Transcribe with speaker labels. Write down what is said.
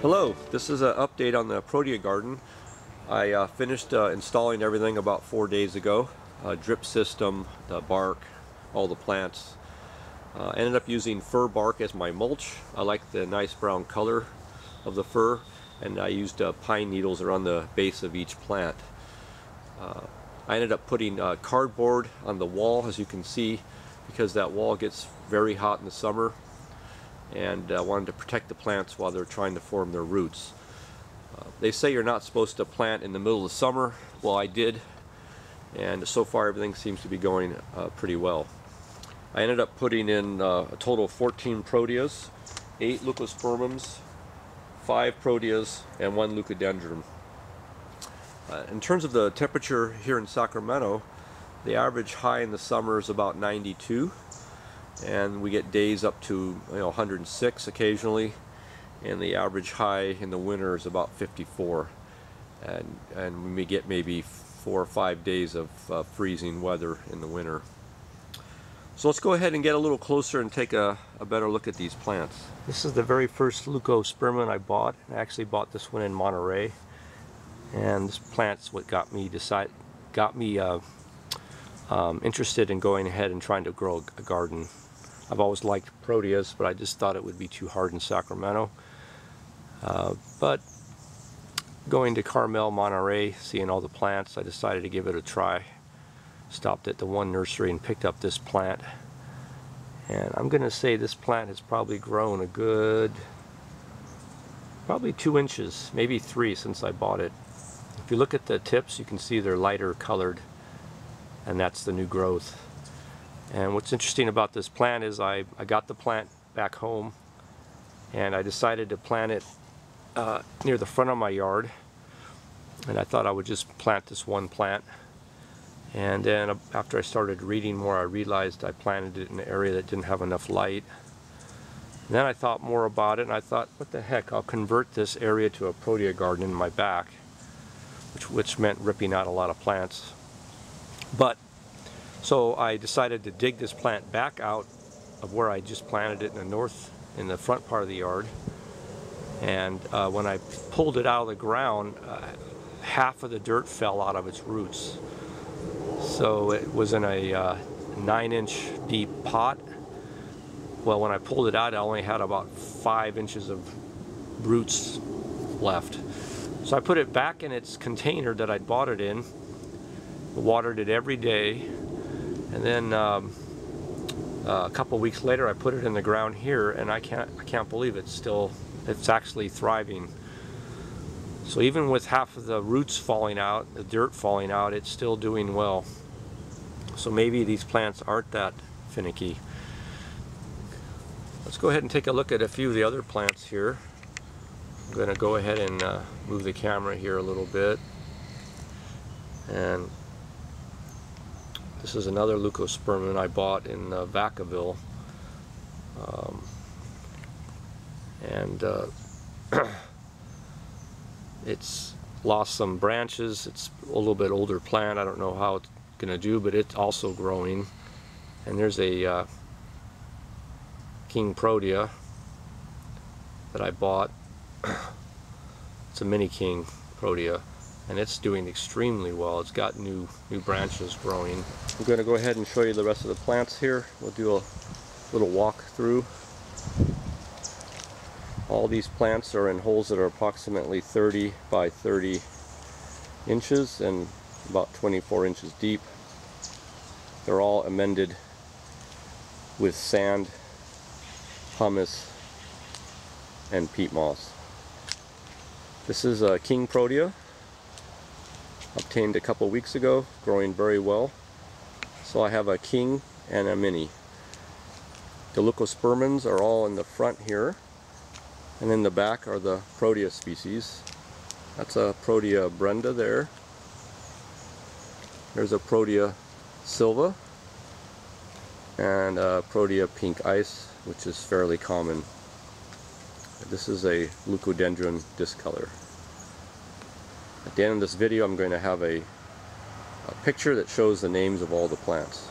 Speaker 1: Hello, this is an update on the protea garden. I finished installing everything about 4 days ago. Drip system, the bark, all the plants. Ended up using fir bark as my mulch. I like the nice brown color of the fir, and I used pine needles around the base of each plant. I ended up putting cardboard on the wall, as you can see, because that wall gets very hot in the summer, and I wanted to protect the plants while they're trying to form their roots. They say you're not supposed to plant in the middle of summer. Well, I did, and so far everything seems to be going pretty well. I ended up putting in a total of 14 proteas, 8 leucospermums, 5 proteas, and 1 leucadendron. In terms of the temperature here in Sacramento, the average high in the summer is about 92, and we get days up to 106 occasionally, and the average high in the winter is about 54, and we get maybe 4 or 5 days of freezing weather in the winter. So let's go ahead and get a little closer and take a better look at these plants. This is the very first leucospermum I bought. I actually bought this one in Monterey, and this plant's what got me interested in going ahead and trying to grow a garden. I've always liked proteas, but I just thought it would be too hard in Sacramento. But going to Carmel, Monterey, seeing all the plants, I decided to give it a try. Stopped at the one nursery and picked up this plant. And I'm going to say this plant has probably grown a good, probably 2 inches, maybe 3 since I bought it. If you look at the tips, you can see they're lighter colored, and that's the new growth. And what's interesting about this plant is I got the plant back home, and I decided to plant it near the front of my yard, and I thought I would just plant this one plant. And then after I started reading more, I realized I planted it in an area that didn't have enough light. And then I thought more about it, and I thought, what the heck, I'll convert this area to a protea garden in my back, which meant ripping out a lot of plants. But so I decided to dig this plant back out of where I just planted it in the front part of the yard. And when I pulled it out of the ground, half of the dirt fell out of its roots. So it was in a 9-inch deep pot. Well, when I pulled it out, I only had about 5 inches of roots left. So I put it back in its container that I'd bought it in, watered it every day, and then a couple weeks later I put it in the ground here, and I can't believe it's actually thriving. So even with half of the roots falling out, the dirt falling out, it's still doing well. So maybe these plants aren't that finicky. Let's go ahead and take a look at a few of the other plants here. I'm going to go ahead and move the camera here a little bit. And this is another leucospermum I bought in Vacaville. It's lost some branches. It's a little bit older plant. I don't know how it's going to do, but it's also growing. And there's a king protea that I bought. It's a mini king protea, and it's doing extremely well. It's got new branches growing. I'm going to go ahead and show you the rest of the plants here. We'll do a little walk through. All these plants are in holes that are approximately 30 by 30 inches and about 24 inches deep. They're all amended with sand, humus, and peat moss. This is a king protea, obtained a couple weeks ago, growing very well. So I have a king and a mini. The leucospermums are all in the front here, and in the back are the protea species. That's a protea brenda there. There's a protea silva and a protea pink ice, which is fairly common. This is a leucadendron discolor. At the end of this video, I'm going to have a picture that shows the names of all the plants.